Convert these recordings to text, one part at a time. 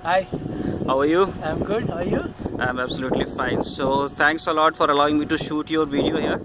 Hi, How are you? I'm good. How are you? I'm absolutely fine. So thanks a lot for allowing me to shoot your video here.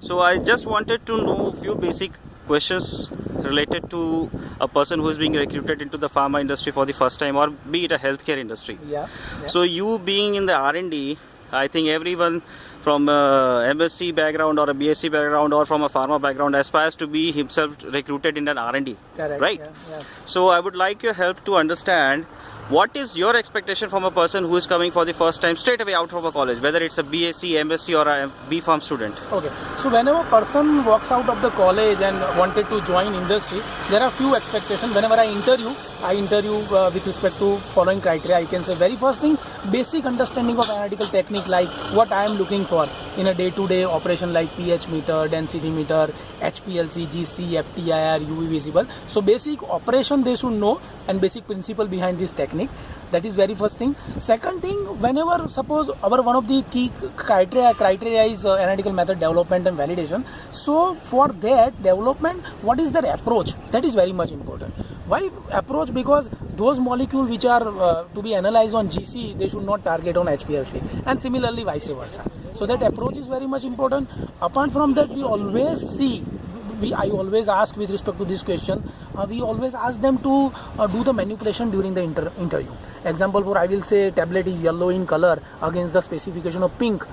So I just wanted to know a few basic questions related to a person who is being recruited into the pharma industry for the first time, or be it a healthcare industry. Yeah. So you being in the R&D, I think everyone from a MSc background or a BSc background or from a pharma background aspires to be himself recruited in an R&D, Correct. right? Yeah. So I would like your help to understand what is your expectation from a person who is coming for the first time straight away out from a college, whether it's a BSc, MSc or a B.Pharm student. Okay. So whenever a person walks out of the college and wanted to join industry, there are few expectations. Whenever I interview with respect to following criteria. I can say very first thing, basic understanding of analytical technique, like what I am looking for in a day-to-day operation, like pH meter, density meter, HPLC, GC, FTIR, UV visible. So basic operation they should know and basic principle behind this technique. That is very first thing. Second thing, whenever suppose our one of the key criteria is analytical method development and validation. So for that development, what is their approach? That is very much important. Why approach? Because those molecules which are to be analyzed on GC, they should not target on HPLC, and similarly vice versa. So that approach is very much important. Apart from that, we always see. I always ask with respect to this question, we always ask them to do the manipulation during the interview. Example for I will say tablet is yellow in color against the specification of pink.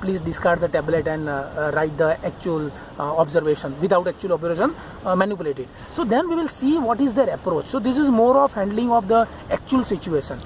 Please discard the tablet and write the actual observation. Without actual observation, manipulate it. So then we will see what is their approach. So this is more of handling of the actual situation.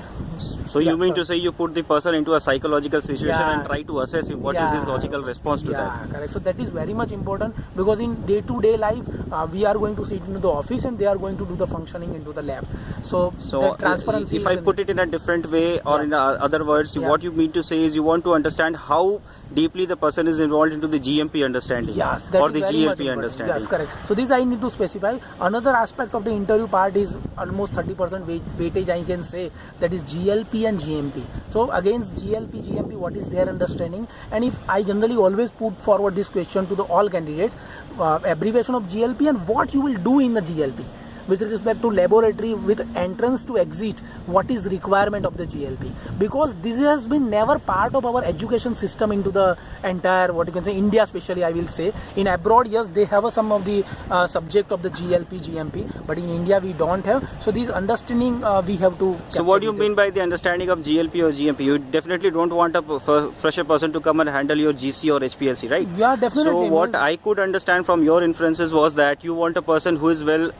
So you mean to say you put the person into a psychological situation and try to assess what is his logical response to that? Yeah, correct. So that is very much important, because in day-to-day life, we are going to sit into the office and they are going to do the functioning into the lab. So the transparency. If I put it in a different way, or in other words, what you mean to say is you want to understand how deeply the person is involved into the GMP understanding, or the GLP understanding. Yes, correct. So this I need to specify. Another aspect of the interview part is almost 30% weightage I can say, that is GLP and GMP. So against GLP, GMP, what is their understanding? And if I generally always put forward this question to all candidates, abbreviation of GLP and what you will do in the GLP. With respect to laboratory, with entrance to exit, what is requirement of the GLP? Because this has been never part of our education system into the entire, what you can say, India especially I will say. In abroad, yes, they have some of the subject of the GLP, GMP, but in India we don't have. So this understanding we have to. So what do you mean by the understanding of GLP or GMP? You definitely don't want a fresher person to come and handle your GC or HPLC, right? Yeah, definitely. So what I could understand from your inferences was that you want a person who is well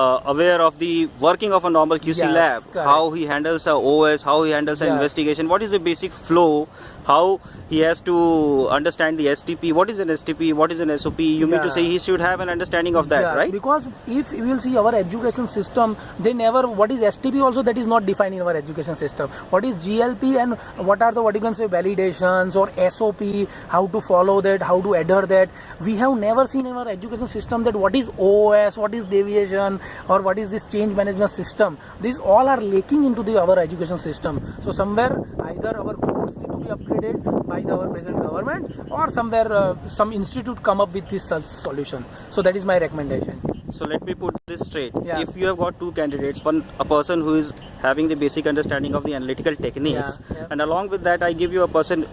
aware of the working of a normal QC lab, correct. How he handles a OS, how he handles an investigation, what is the basic flow, how he has to understand the STP, what is an STP, what is an SOP. You mean to say he should have an understanding of that, right? Because if you will see our education system, they never, what is STP also, that is not defined in our education system. What is GLP and what are the, what you can say, validations or SOP, how to follow that, how to adhere that. We have never seen in our education system that what is OS, what is deviation, or what is this change management system. These all are lacking into our education system. So somewhere either our course need to be upgraded by our present government, or somewhere some institute come up with this solution. So that is my recommendation. So let me put this straight. If you have got two candidates, a person who is having the basic understanding of the analytical techniques, and along with that I give you a person,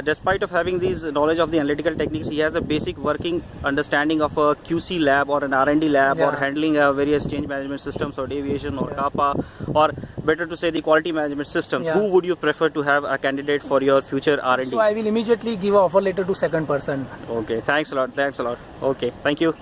despite of having these knowledge of the analytical techniques, he has the basic working understanding of a QC lab or an R&D lab, or handling various change management systems or deviation or kappa, or better to say the quality management systems. Who would you prefer to have a candidate for your future R&D? So I will immediately give an offer letter to second person. Okay, thanks a lot. Okay, thank you.